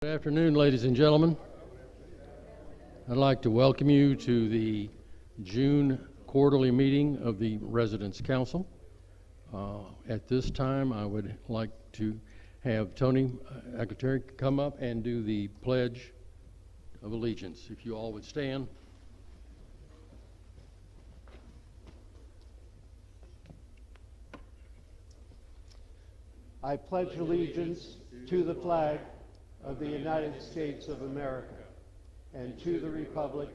Good afternoon, ladies and gentlemen. I'd like to welcome you to the June quarterly meeting of the Residents' Council. At this time, I would like to have Tony Aguirre come up and do the Pledge of Allegiance. If you all would stand. I pledge allegiance to the flag of the United States of America and to the republic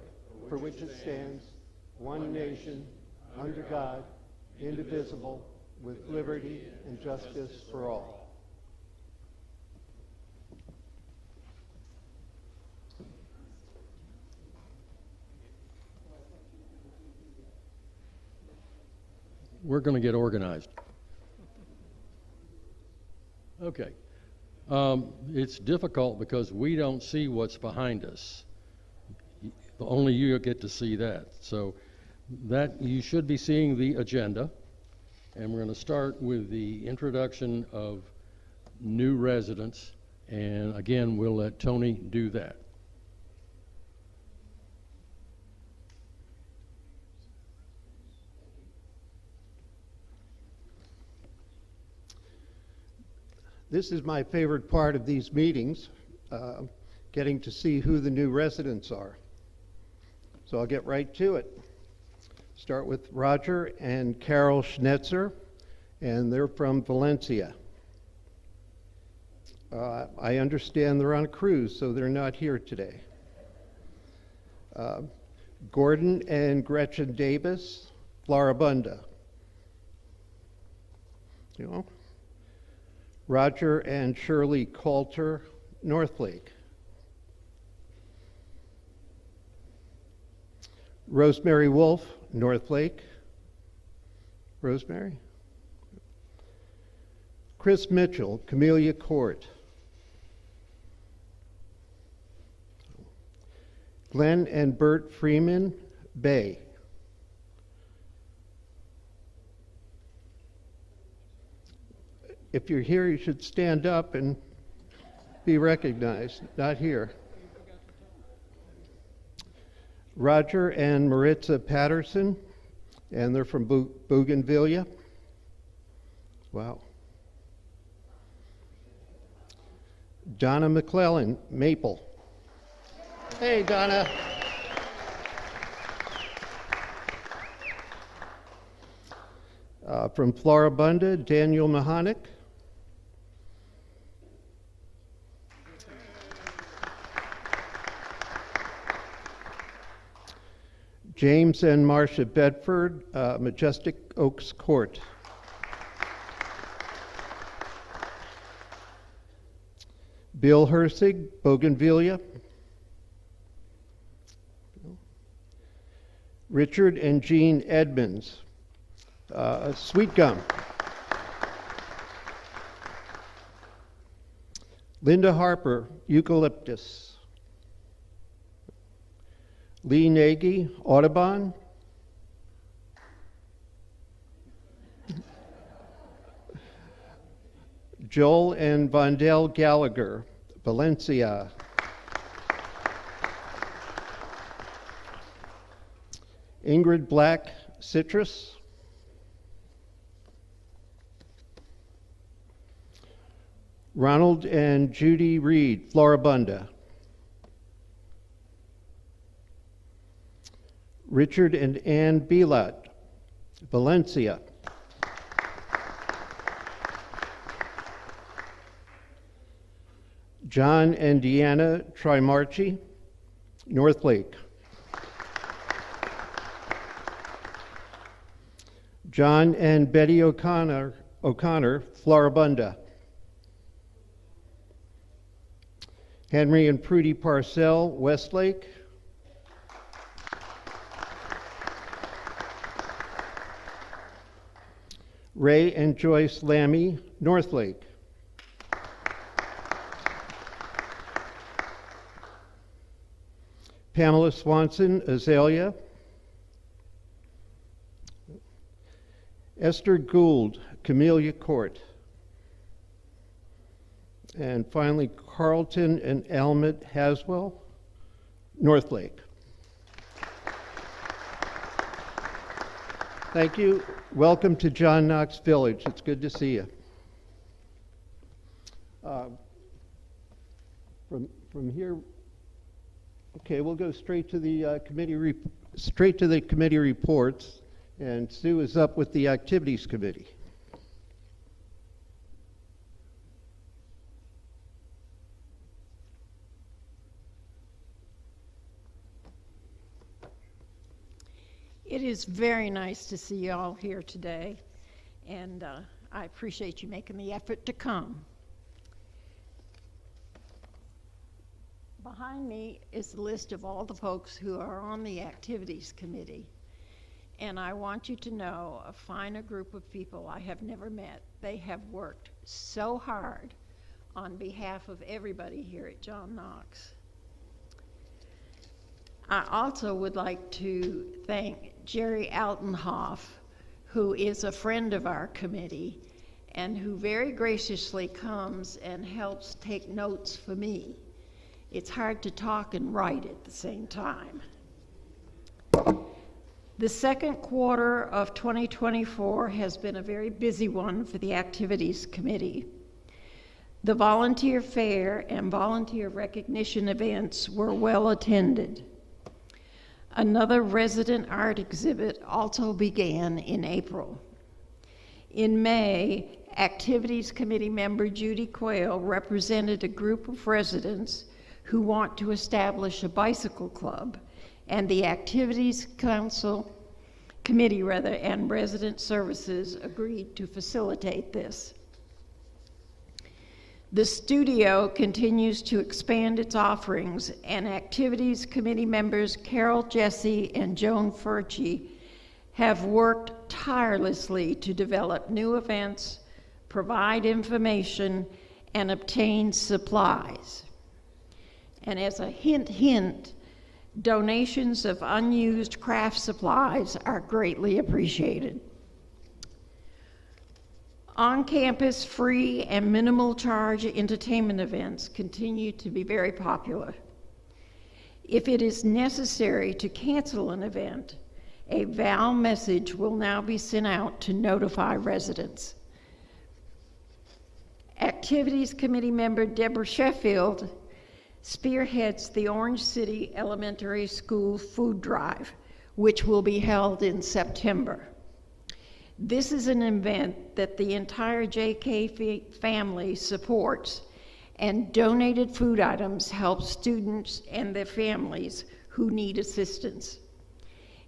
for which it stands, one nation, under God, indivisible, with liberty and justice for all. We're going to get organized. Okay. It's difficult because we don't see what's behind us. Only you get to see that. So that you should be seeing the agenda. And we're going to start with the introduction of new residents. And again, we'll let Tony do that. This is my favorite part of these meetings, getting to see who the new residents are. So I'll get right to it. Start with Roger and Carol Schnetzer, and they're from Valencia. I understand they're on a cruise, so they're not here today. Gordon and Gretchen Davis, Floribunda. You know. Roger and Shirley Coulter, Northlake. Rosemary Wolf, Northlake. Rosemary. Chris Mitchell, Camellia Court. Glenn and Bert Freeman, Bay. If you're here, you should stand up and be recognized. Not here. Roger and Maritza Patterson, and they're from Bougainvillea. Wow. Donna McClellan, Maple. Hey, Donna. From Floribunda, Daniel Mahonic. James and Marcia Bedford, Majestic Oaks Court. Bill Hersig, Bougainvillea. Richard and Jean Edmonds, Sweet Gum. Linda Harper, Eucalyptus. Lee Nagy, Audubon. Joel and Vondell Gallagher, Valencia. Ingrid Black, Citrus. Ronald and Judy Reed, Floribunda. Richard and Ann Bilat, Valencia. John and Deanna Trimarchi, Northlake. John and Betty O'Connor, Floribunda. Henry and Prudy Parcell, Westlake. Ray and Joyce Lammy, Northlake. Pamela Swanson, Azalea. Esther Gould, Camellia Court. And finally, Carlton and Elmet Haswell, Northlake. Thank you. Welcome to John Knox Village. It's good to see you. From here, okay, we'll go straight to the committee reports, and Sue is up with the Activities Committee. It is very nice to see you all here today, and I appreciate you making the effort to come. Behind me is the list of all the folks who are on the Activities Committee, and I want you to know a finer group of people I have never met. They have worked so hard on behalf of everybody here at John Knox. I also would like to thank Jerry Altenhoff, who is a friend of our committee and who very graciously comes and helps take notes for me. It's hard to talk and write at the same time. The second quarter of 2024 has been a very busy one for the Activities Committee. The volunteer fair and volunteer recognition events were well attended. Another resident art exhibit also began in April. In May, Activities Committee member Judy Quayle represented a group of residents who want to establish a bicycle club, and the Activities Committee and Resident Services agreed to facilitate this. The studio continues to expand its offerings, and Activities Committee members Carol Jesse and Joan Furchie have worked tirelessly to develop new events, provide information, and obtain supplies. And as a hint, donations of unused craft supplies are greatly appreciated. On-campus free and minimal charge entertainment events continue to be very popular. If it is necessary to cancel an event, a VAL message will now be sent out to notify residents. Activities Committee member Deborah Sheffield spearheads the Orange City Elementary School Food Drive, which will be held in September. This is an event that the entire JK family supports, and donated food items help students and their families who need assistance.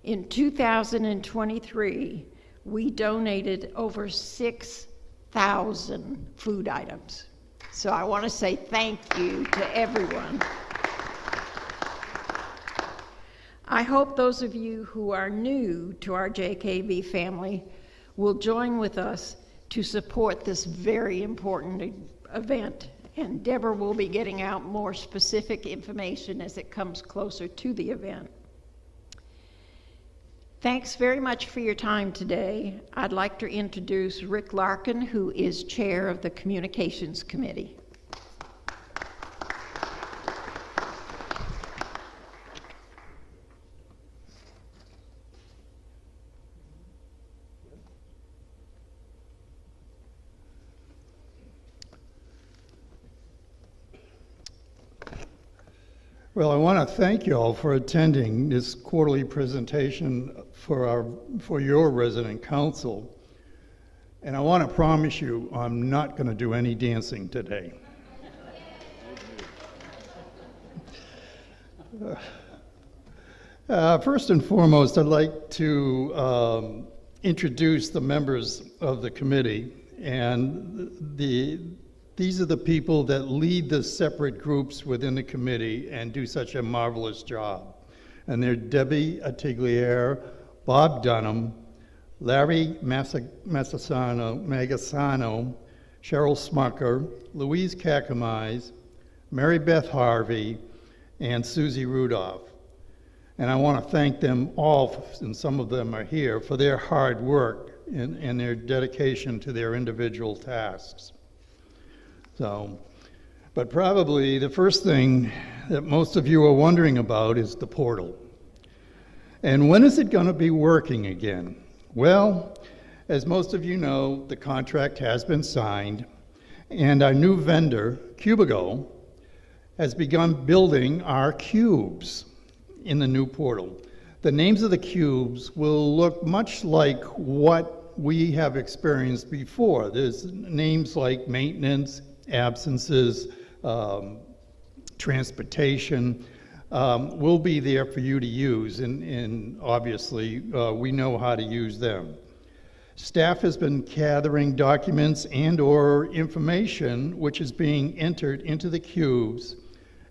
In 2023, we donated over 6,000 food items. So I want to say thank you to everyone. I hope those of you who are new to our JKV family will join with us to support this very important event. And Deborah will be getting out more specific information as it comes closer to the event. Thanks very much for your time today. I'd like to introduce Rick Larkin, who is chair of the Communications Committee. Well, I want to thank you all for attending this quarterly presentation for your resident council. And I want to promise you, I'm not going to do any dancing today. First and foremost, I'd like to introduce the members of the committee, and these are the people that lead the separate groups within the committee and do such a marvelous job. And they're Debbie Attigliere, Bob Dunham, Larry Magasano, Cheryl Smucker, Louise Kakamise, Mary Beth Harvey, and Susie Rudolph. And I want to thank them all, and some of them are here, for their hard work and their dedication to their individual tasks. So But probably the first thing that most of you are wondering about is the portal. And when is it going to be working again? Well, as most of you know, the contract has been signed, and our new vendor, Cubigo, has begun building our cubes in the new portal. The names of the cubes will look much like what we have experienced before. There's names like maintenance, absences, transportation, will be there for you to use, and obviously we know how to use them. Staff has been gathering documents and/or information which is being entered into the cubes,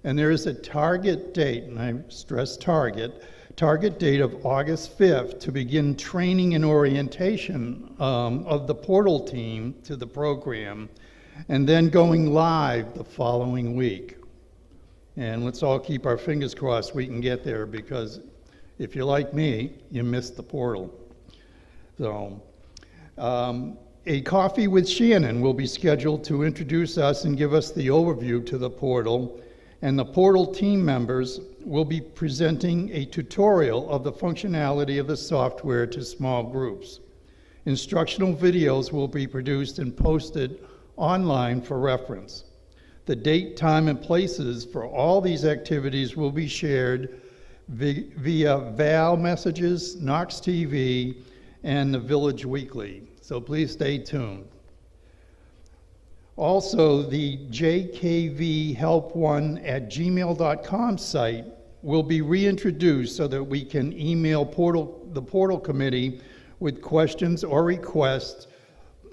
and there is a target date, and I stress target date of August 5th to begin training and orientation of the portal team to the program, and then going live the following week. And let's all keep our fingers crossed we can get there, because if you're like me, you missed the portal. So, a coffee with Shannon will be scheduled to introduce us and give us the overview to the portal, and the portal team members will be presenting a tutorial of the functionality of the software to small groups. Instructional videos will be produced and posted online for reference. The date, time, and places for all these activities will be shared via Val Messages, Knox TV, and the Village Weekly. So please stay tuned. Also, the jkvhelp1@gmail.com site will be reintroduced so that we can email the portal committee with questions or requests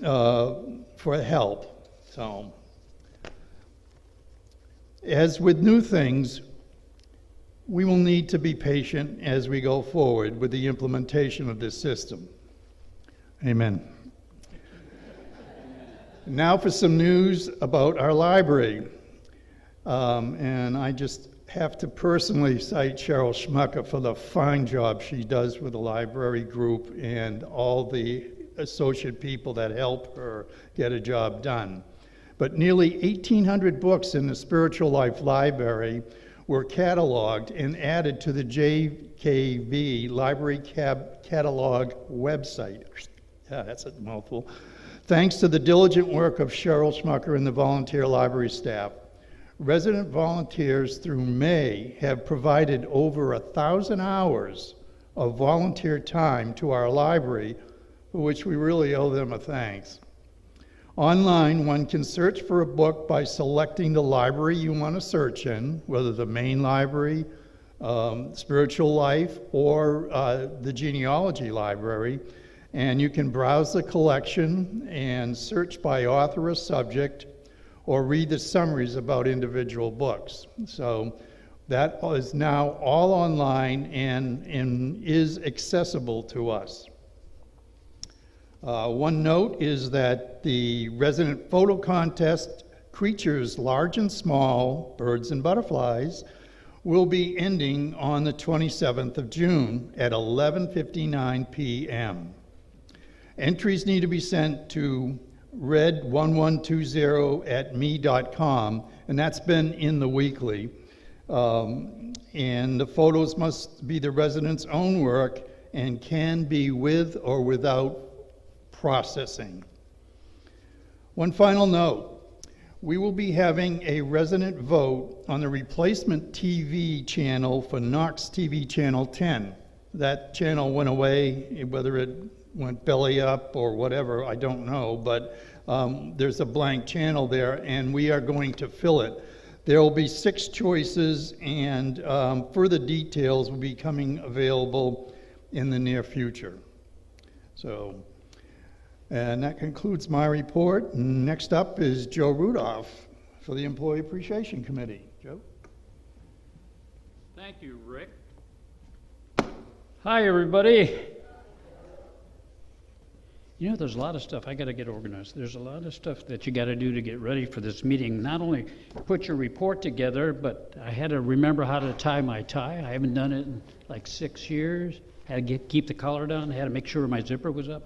for help. So, as with new things, we will need to be patient as we go forward with the implementation of this system. Amen. Now for some news about our library. And I just have to personally cite Cheryl Schmucker for the fine job she does with the library group and all the associate people that help her get a job done. But nearly 1,800 books in the Spiritual Life Library were cataloged and added to the JKV Library Catalog website. Yeah, that's a mouthful. Thanks to the diligent work of Cheryl Schmucker and the volunteer library staff, resident volunteers through May have provided over 1,000 hours of volunteer time to our library, for which we really owe them a thanks. Online, one can search for a book by selecting the library you want to search in, whether the main library, Spiritual Life, or the genealogy library, and you can browse the collection and search by author or subject, or read the summaries about individual books. So that is now all online and is accessible to us. One note is that the resident photo contest, Creatures Large and Small, Birds and Butterflies, will be ending on the 27th of June at 11:59 p.m. Entries need to be sent to red1120@me.com, and that's been in the weekly. And the photos must be the residents' own work and can be with or without processing. One final note. We will be having a resident vote on the replacement TV channel for Knox TV Channel 10. That channel went away, whether it went belly up or whatever, I don't know, but there's a blank channel there, and we are going to fill it. There will be 6 choices, and further details will be coming available in the near future. So, and that concludes my report. Next up is Joe Rudolph for the Employee Appreciation Committee. Joe? Thank you, Rick. Hi, everybody. You know, there's a lot of stuff I got to get organized. There's a lot of stuff that you got to do to get ready for this meeting. Not only put your report together, but I had to remember how to tie my tie. I haven't done it in like 6 years. Had to keep the collar down. Had to make sure my zipper was up.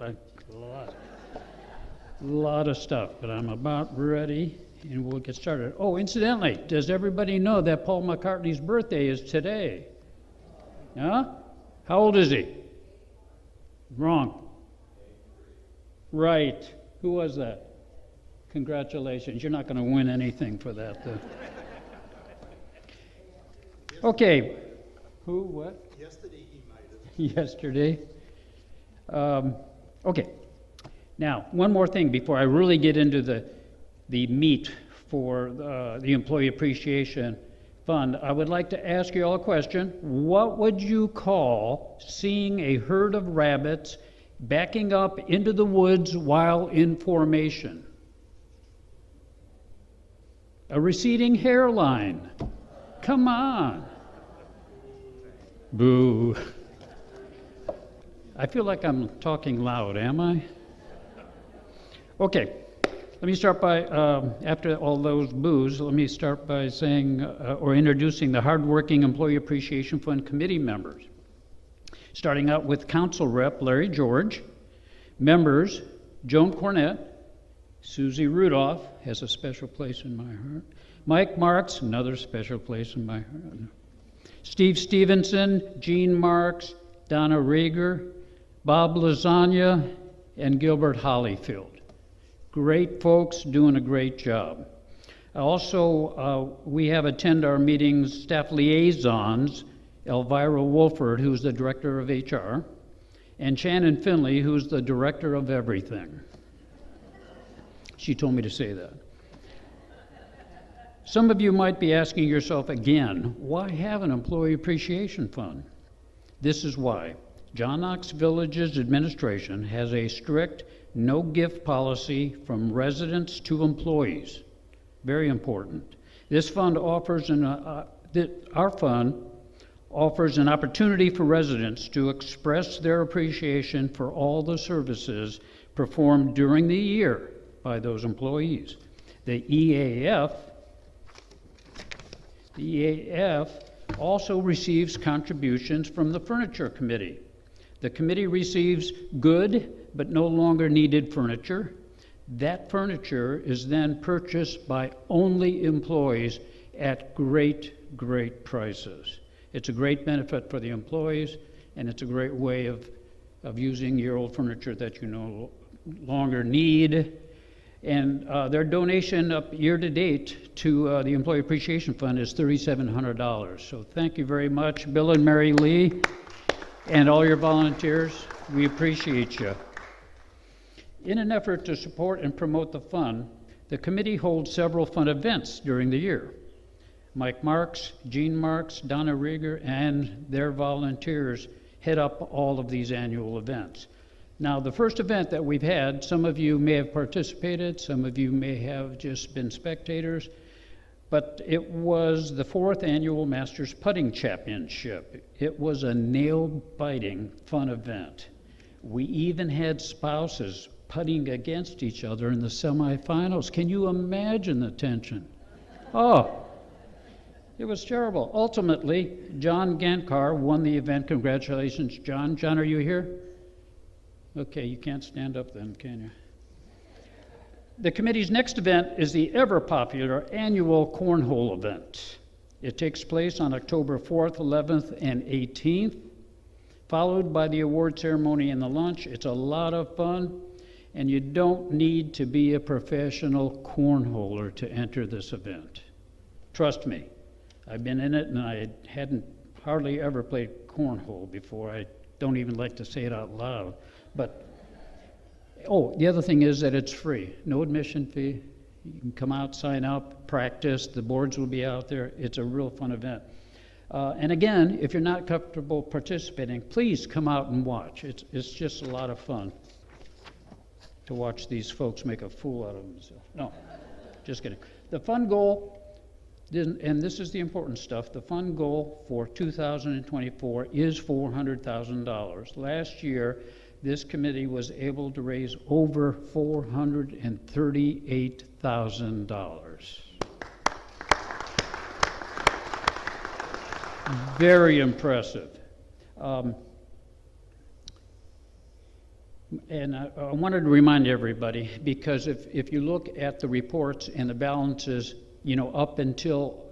A lot of stuff, but I'm about ready. and we'll get started. Oh, incidentally, does everybody know that Paul McCartney's birthday is today? Huh? How old is he? Wrong. Right. Who was that? Congratulations. You're not going to win anything for that, though. Okay. Who, what? Yesterday he might have. Yesterday. Okay. Now, one more thing before I really get into the meat for the Employee Appreciation Fund. I would like to ask you all a question. What would you call seeing a herd of rabbits backing up into the woods while in formation? A receding hairline. Come on. Boo. I feel like I'm talking loud, am I? Okay, let me start by, after all those boos, let me start by saying or introducing the hardworking Employee Appreciation Fund committee members. Starting out with Council Rep Larry George, members Joan Cornett, Susie Rudolph has a special place in my heart, Mike Marks, another special place in my heart, Steve Stevenson, Gene Marks, Donna Rager, Bob Lasagna, and Gilbert Hollyfield. Great folks doing a great job. Also, we have attend our meetings staff liaisons, Elvira Wolford, who's the director of HR, and Shannon Finley, who's the director of everything. She told me to say that. Some of you might be asking yourself again, why have an Employee Appreciation Fund? This is why. John Knox Village's administration has a strict no gift policy from residents to employees. Very important. This fund offers our fund offers an opportunity for residents to express their appreciation for all the services performed during the year by those employees. The EAF also receives contributions from the Furniture Committee. The committee receives good but no longer needed furniture. That furniture is then purchased by only employees at great, great prices. It's a great benefit for the employees, and it's a great way of using your old furniture that you no longer need. And their donation up year to date to the Employee Appreciation Fund is $3,700. So thank you very much, Bill and Mary Lee, and all your volunteers. We appreciate you. In an effort to support and promote the fund, the committee holds several fun events during the year. Mike Marks, Gene Marks, Donna Rieger, and their volunteers head up all of these annual events. Now, the first event that we've had, some of you may have participated, some of you may have just been spectators, but it was the 4th Annual Masters Putting Championship. It was a nail-biting fun event. We even had spouses putting against each other in the semifinals. Can you imagine the tension? Oh, it was terrible. Ultimately, John Gankar won the event. Congratulations, John. John, are you here? Okay, you can't stand up then, can you? The committee's next event is the ever-popular annual Cornhole event. It takes place on October 4th, 11th, and 18th, followed by the award ceremony and the lunch. It's a lot of fun, and you don't need to be a professional cornholer to enter this event. Trust me, I've been in it, and I hadn't hardly ever played cornhole before. I don't even like to say it out loud. But, oh, the other thing is that it's free. No admission fee. You can come out, sign up, practice. The boards will be out there. It's a real fun event. And again, if you're not comfortable participating, please come out and watch. It's just a lot of fun to watch these folks make a fool out of themselves. No, just kidding. The fund goal, and this is the important stuff, the fund goal for 2024 is $400,000. Last year, this committee was able to raise over $438,000. Very impressive. And I wanted to remind everybody, because if you look at the reports and the balances, you know, up until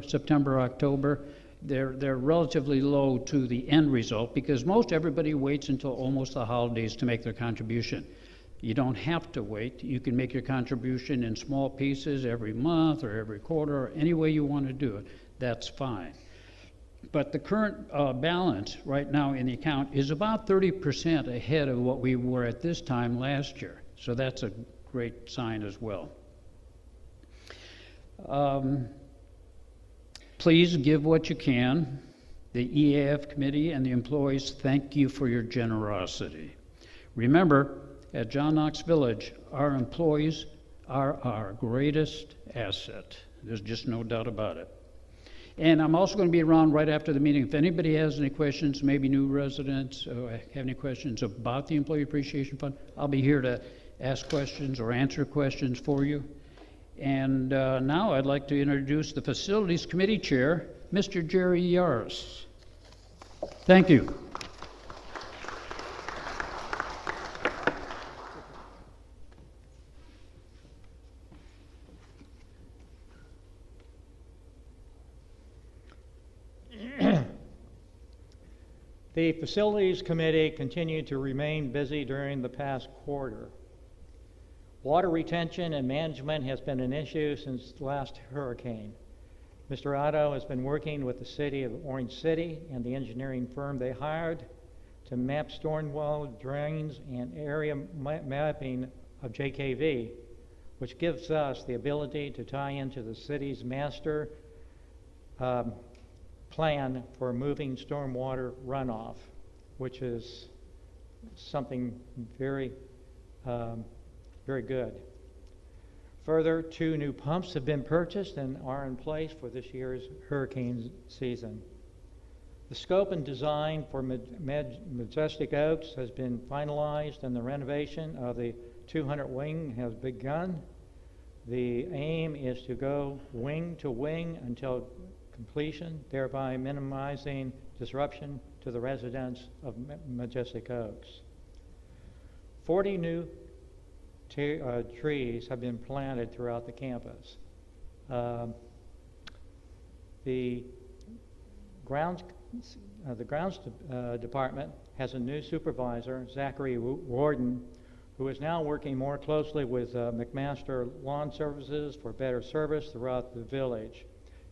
September, October, they're relatively low to the end result, because most everybody waits until almost the holidays to make their contribution. You don't have to wait. You can make your contribution in small pieces every month or every quarter, or any way you want to do it. That's fine. But the current balance right now in the account is about 30% ahead of what we were at this time last year. So that's a great sign as well. Please give what you can. The EAF committee and the employees thank you for your generosity. Remember, at John Knox Village, our employees are our greatest asset. There's just no doubt about it. And I'm also going to be around right after the meeting. If anybody has any questions, maybe new residents have any questions about the Employee Appreciation Fund, I'll be here to ask questions or answer questions for you. And now I'd like to introduce the Facilities Committee Chair, Mr. Jerry Yaris. Thank you. The Facilities Committee continued to remain busy during the past quarter. Water retention and management has been an issue since the last hurricane. Mr. Otto has been working with the City of Orange City and the engineering firm they hired to map storm wall drains and area mapping of JKV, which gives us the ability to tie into the city's master plan for moving stormwater runoff, which is something very, very good. Further, 2 new pumps have been purchased and are in place for this year's hurricane season. The scope and design for Majestic Oaks has been finalized, and the renovation of the 200 wing has begun. The aim is to go wing to wing until completion, thereby minimizing disruption to the residents of Majestic Oaks. 40 new trees have been planted throughout the campus. The grounds department has a new supervisor, Zachary Warden, who is now working more closely with McMaster Lawn Services for better service throughout the village.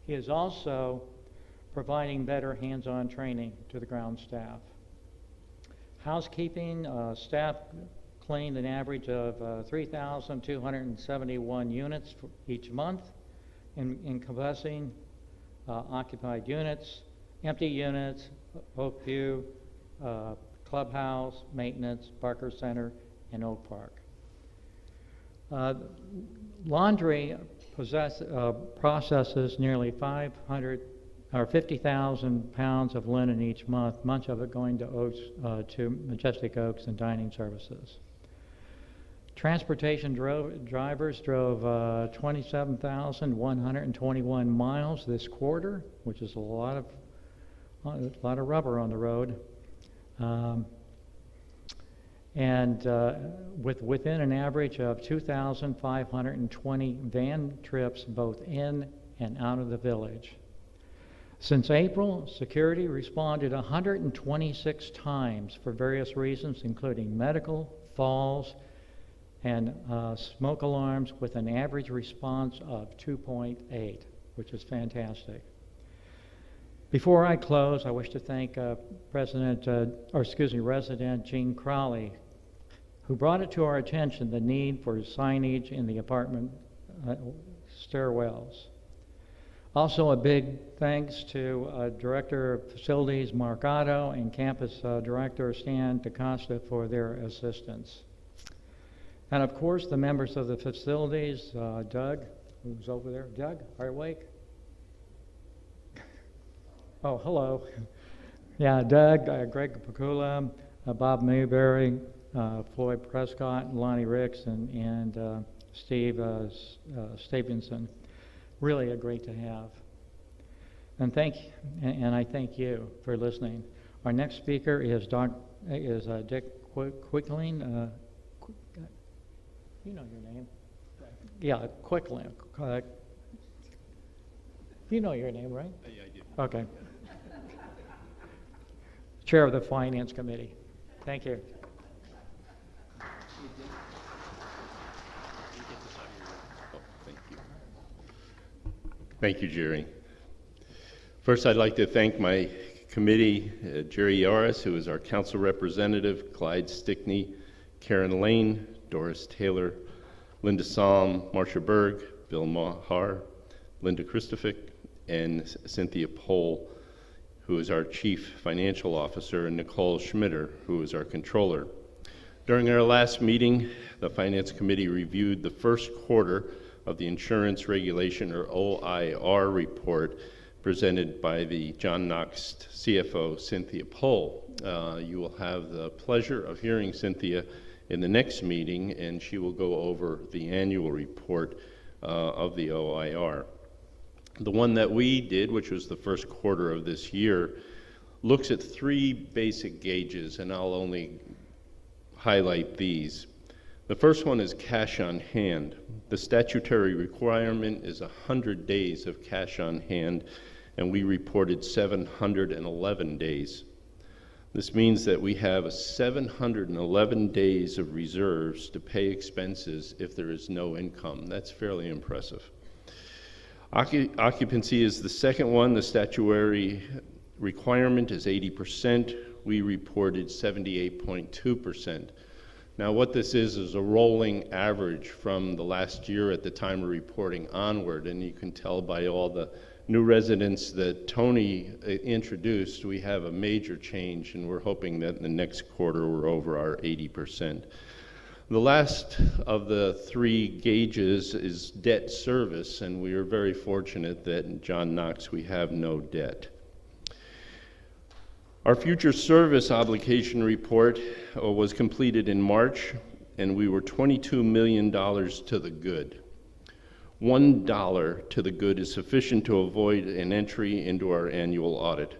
He is also providing better hands-on training to the ground staff. Housekeeping staff cleaned an average of 3,271 units for each month, encompassing occupied units, empty units, Oakview, Clubhouse, Maintenance, Barker Center, and Oak Park. Laundry processes nearly 50,000 pounds of linen each month, much of it going to Majestic Oaks and dining services. Transportation drivers drove 27,121 miles this quarter, which is a lot of rubber on the road. Within an average of 2,520 van trips both in and out of the village. Since April, security responded 126 times for various reasons, including medical, falls, and smoke alarms, with an average response of 2.8, which is fantastic. Before I close, I wish to thank Resident Gene Crowley, who brought it to our attention the need for signage in the apartment stairwells. Also, a big thanks to Director of Facilities Mark Otto and Campus Director Stan DaCosta for their assistance. And of course, the members of the facilities, Doug, who's over there. Doug, are you awake? Oh, hello. Yeah, Doug, Greg Pakula, Bob Mayberry, Floyd Prescott, Lonnie Ricks, and Steve Stevenson. Really great to have. And I thank you for listening. Our next speaker is Dick Quickling, you know your name. Yeah, Quickling. You know your name, right? Yeah, I do. Okay. Chair of the Finance Committee. Thank you. Thank you, Jerry. First, I'd like to thank my committee, Jerry Yaris, who is our council representative, Clyde Stickney, Karen Lane, Doris Taylor, Linda Salm, Marcia Berg, Bill Mahar, Linda Christofic, and Cynthia Pohl, who is our chief financial officer, and Nicole Schmitter, who is our controller. During our last meeting, the Finance Committee reviewed the first quarter of the Insurance Regulation, or OIR, report presented by the John Knox CFO, Cynthia Pohl. You will have the pleasure of hearing Cynthia in the next meeting, and she will go over the annual report of the OIR. The one that we did, which was the first quarter of this year, looks at three basic gauges, and I'll only highlight these. The first one is cash on hand. The statutory requirement is 100 days of cash on hand, and we reported 711 days. This means that we have 711 days of reserves to pay expenses if there is no income. That's fairly impressive. Occupancy is the second one. The statutory requirement is 80%. We reported 78.2%. Now, what this is a rolling average from the last year at the time of reporting onward, and you can tell by all the new residents that Tony introduced, we have a major change, and we're hoping that in the next quarter we're over our 80%. The last of the three gauges is debt service, and we are very fortunate that in John Knox we have no debt. Our future service obligation report was completed in March, and we were $22 million to the good. $1 to the good is sufficient to avoid an entry into our annual audit.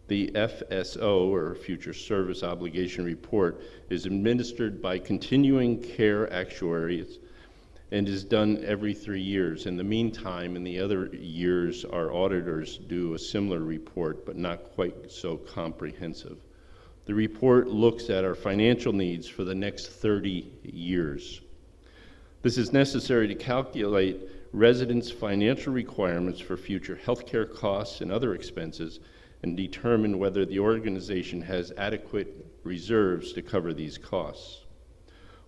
The FSO, or Future Service Obligation Report, is administered by Continuing Care Actuaries and is done every 3 years. In the meantime, in the other years, our auditors do a similar report, but not quite so comprehensive. The report looks at our financial needs for the next 30 years. This is necessary to calculate residents' financial requirements for future healthcare costs and other expenses and determine whether the organization has adequate reserves to cover these costs.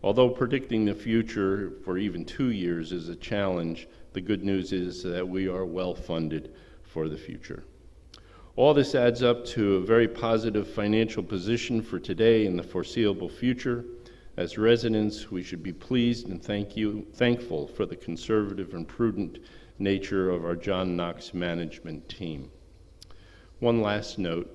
Although predicting the future for even 2 years is a challenge, the good news is that we are well funded for the future. All this adds up to a very positive financial position for today and the foreseeable future. As residents, we should be pleased and thankful for the conservative and prudent nature of our John Knox management team. One last note.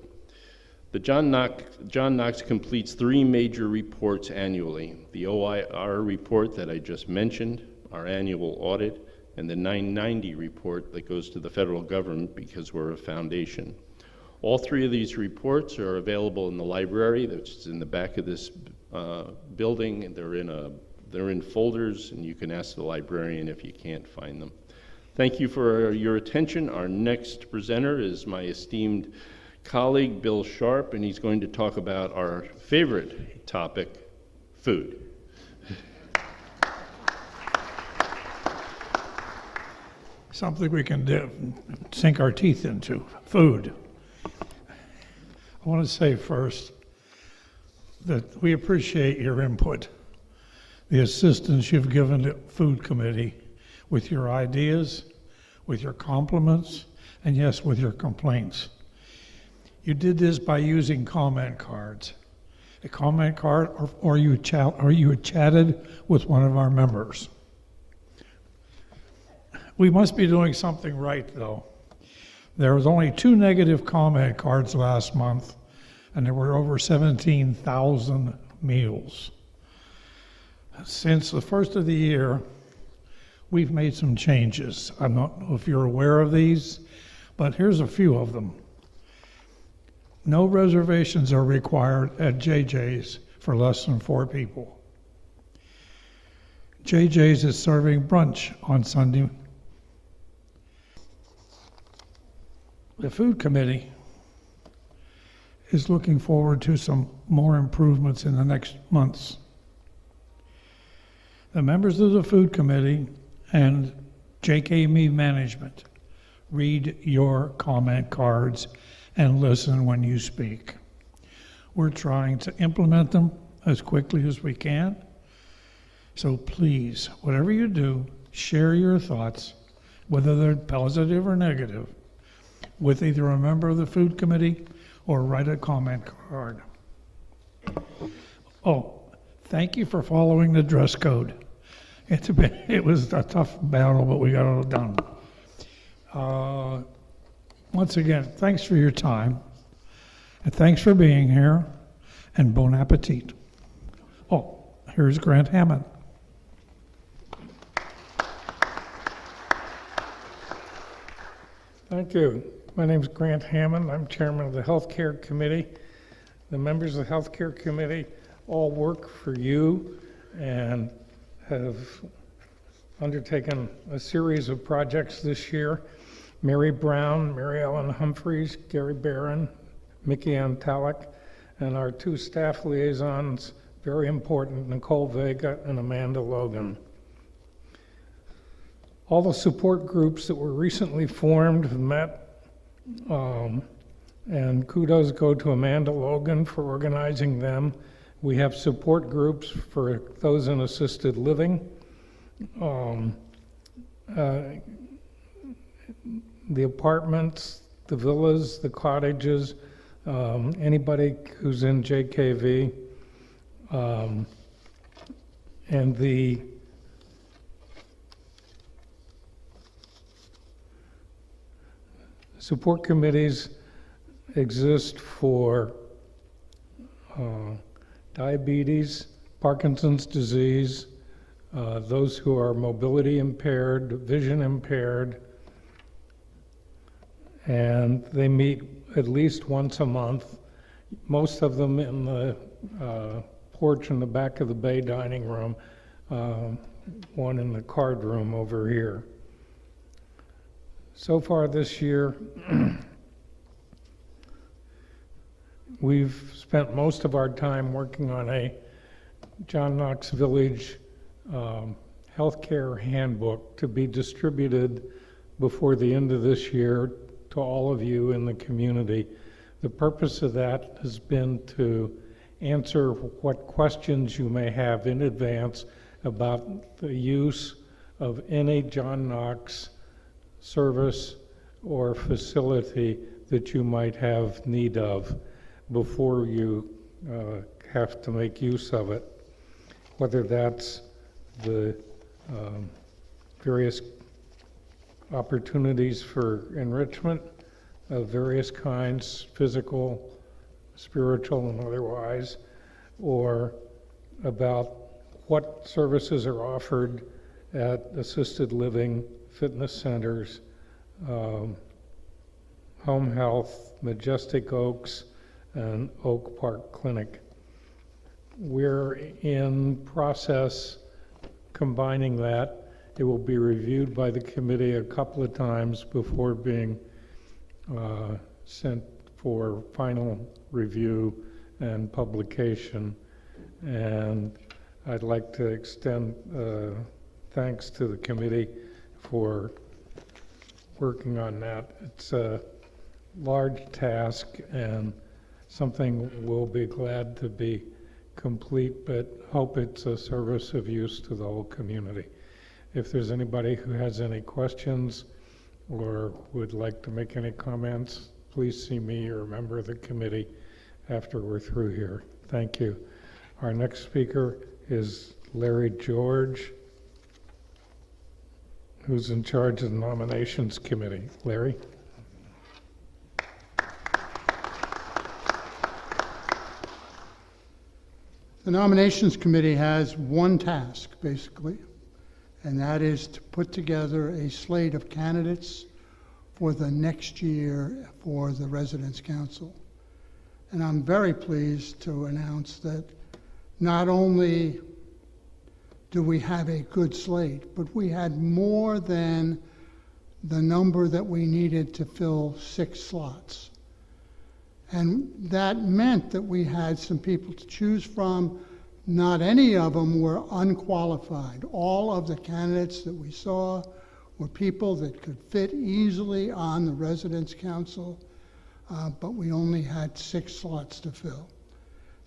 The John Knox completes 3 major reports annually: the OIR report that I just mentioned, our annual audit, and the 990 report that goes to the federal government because we're a foundation. All 3 of these reports are available in the library that's in the back of this building, and they're in folders, and you can ask the librarian if you can't find them. Thank you for your attention. Our next presenter is my esteemed colleague, Bill Sharp, and he's going to talk about our favorite topic, food. Something we can sink our teeth into, food. I want to say first that we appreciate your input, the assistance you've given the Food Committee with your ideas, with your compliments, and yes, with your complaints. You did this by using comment cards. A comment card, or you chatted with one of our members. We must be doing something right, though. There was only 2 negative comment cards last month, and there were over 17,000 meals. Since the first of the year, we've made some changes. I don't know if you're aware of these, but here's a few of them. No reservations are required at JJ's for less than 4 people. JJ's is serving brunch on Sunday. The food committee is looking forward to some more improvements in the next months. The members of the food committee and JKME management read your comment cards and listen when you speak. We're trying to implement them as quickly as we can. So please, whatever you do, share your thoughts, whether they're positive or negative, with either a member of the food committee or write a comment card. Oh, thank you for following the dress code. It was a tough battle, but we got it done. Once again, thanks for your time, and thanks for being here, and bon appetit. Oh, here's Grant Hammond. Thank you. My name is Grant Hammond. I'm chairman of the Healthcare Committee. The members of the Healthcare Committee all work for you and have undertaken a series of projects this year. Mary Brown, Mary Ellen Humphreys, Gary Barron, Mickey Ann Talek, and our 2 staff liaisons, very important, Nicole Vega and Amanda Logan. All the support groups that were recently formed have met, and kudos go to Amanda Logan for organizing them. We have support groups for those in assisted living. The apartments, the villas, the cottages, anybody who's in JKV, and the support committees exist for diabetes, Parkinson's disease, those who are mobility impaired, vision impaired, and they meet at least once a month, most of them in the porch in the back of the bay dining room, one in the card room over here. So far this year, we've spent most of our time working on a John Knox Village healthcare handbook to be distributed before the end of this year to all of you in the community. The purpose of that has been to answer what questions you may have in advance about the use of any John Knox service or facility that you might have need of before you have to make use of it, whether that's the various opportunities for enrichment of various kinds, physical, spiritual, and otherwise, or about what services are offered at assisted living, fitness centers, home health, Majestic Oaks, and Oak Park Clinic. We're in process combining that. It will be reviewed by the committee a couple of times before being sent for final review and publication. And I'd like to extend thanks to the committee for working on that. It's a large task and something we'll be glad to be complete, but hope it's a service of use to the whole community. If there's anybody who has any questions or would like to make any comments, please see me or a member of the committee after we're through here. Thank you. Our next speaker is Larry George, who's in charge of the nominations committee. Larry? The nominations committee has one task, basically, and that is to put together a slate of candidates for the next year for the Residence Council. And I'm very pleased to announce that not only do we have a good slate, but we had more than the number that we needed to fill 6 slots. And that meant that we had some people to choose from. Not any of them were unqualified. All of the candidates that we saw were people that could fit easily on the Residents' Council, but we only had 6 slots to fill.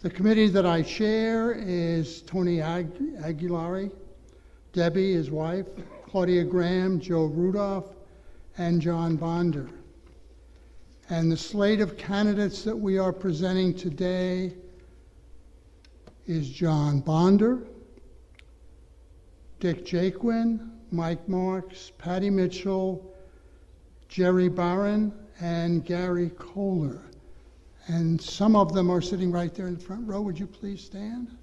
The committee that I chair is Tony Aguilari, Debbie, his wife, Claudia Graham, Joe Rudolph, and John Bonder. And the slate of candidates that we are presenting today is John Bonder, Dick Jaquin, Mike Marks, Patty Mitchell, Jerry Barron, and Gary Kohler. And some of them are sitting right there in the front row. Would you please stand?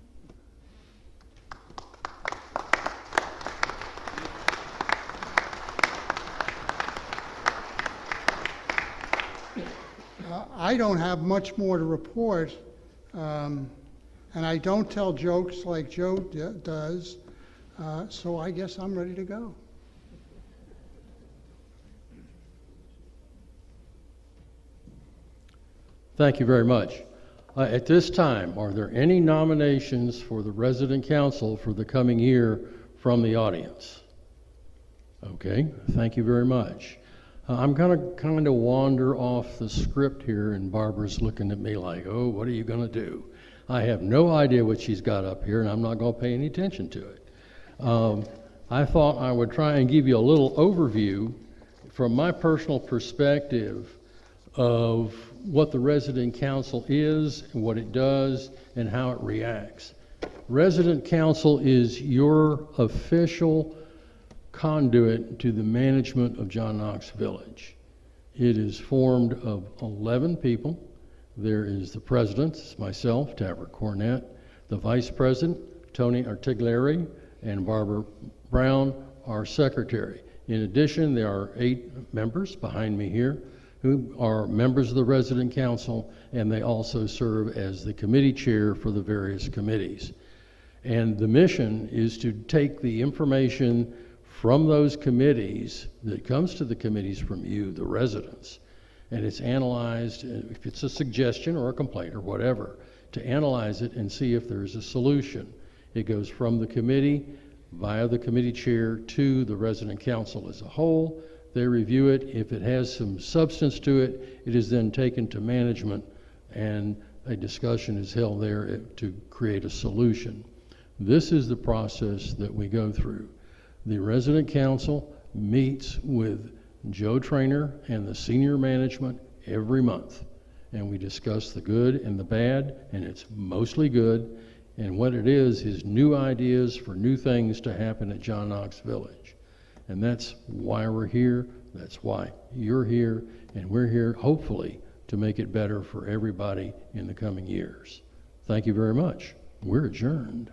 I don't have much more to report, and I don't tell jokes like Joe does, so I guess I'm ready to go. Thank you very much. At this time, are there any nominations for the Resident Council for the coming year from the audience? Okay, thank you very much. I'm going to kind of wander off the script here, and Barbara's looking at me like, oh, what are you going to do? I have no idea what she's got up here, and I'm not going to pay any attention to it. I thought I would try and give you a little overview from my personal perspective of what the Resident Council is, and what it does, and how it reacts. Resident Council is your official conduit to the management of John Knox Village. It is formed of 11 people. There is the president, myself, Tavert Cornett, the vice president, Tony Artiglieri, and Barbara Brown, our secretary. In addition, there are 8 members behind me here who are members of the Resident Council, and they also serve as the committee chair for the various committees. And the mission is to take the information from those committees that comes to the committees from you, the residents, and it's analyzed, if it's a suggestion or a complaint or whatever, to analyze it and see if there's a solution. It goes from the committee via the committee chair to the Resident Council as a whole. They review it. If it has some substance to it, it is then taken to management, and a discussion is held there to create a solution. This is the process that we go through. The Resident Council meets with Joe Trainer and the senior management every month, and we discuss the good and the bad, and it's mostly good. And what it is new ideas for new things to happen at John Knox Village. And that's why we're here, that's why you're here, and we're here hopefully to make it better for everybody in the coming years. Thank you very much. We're adjourned.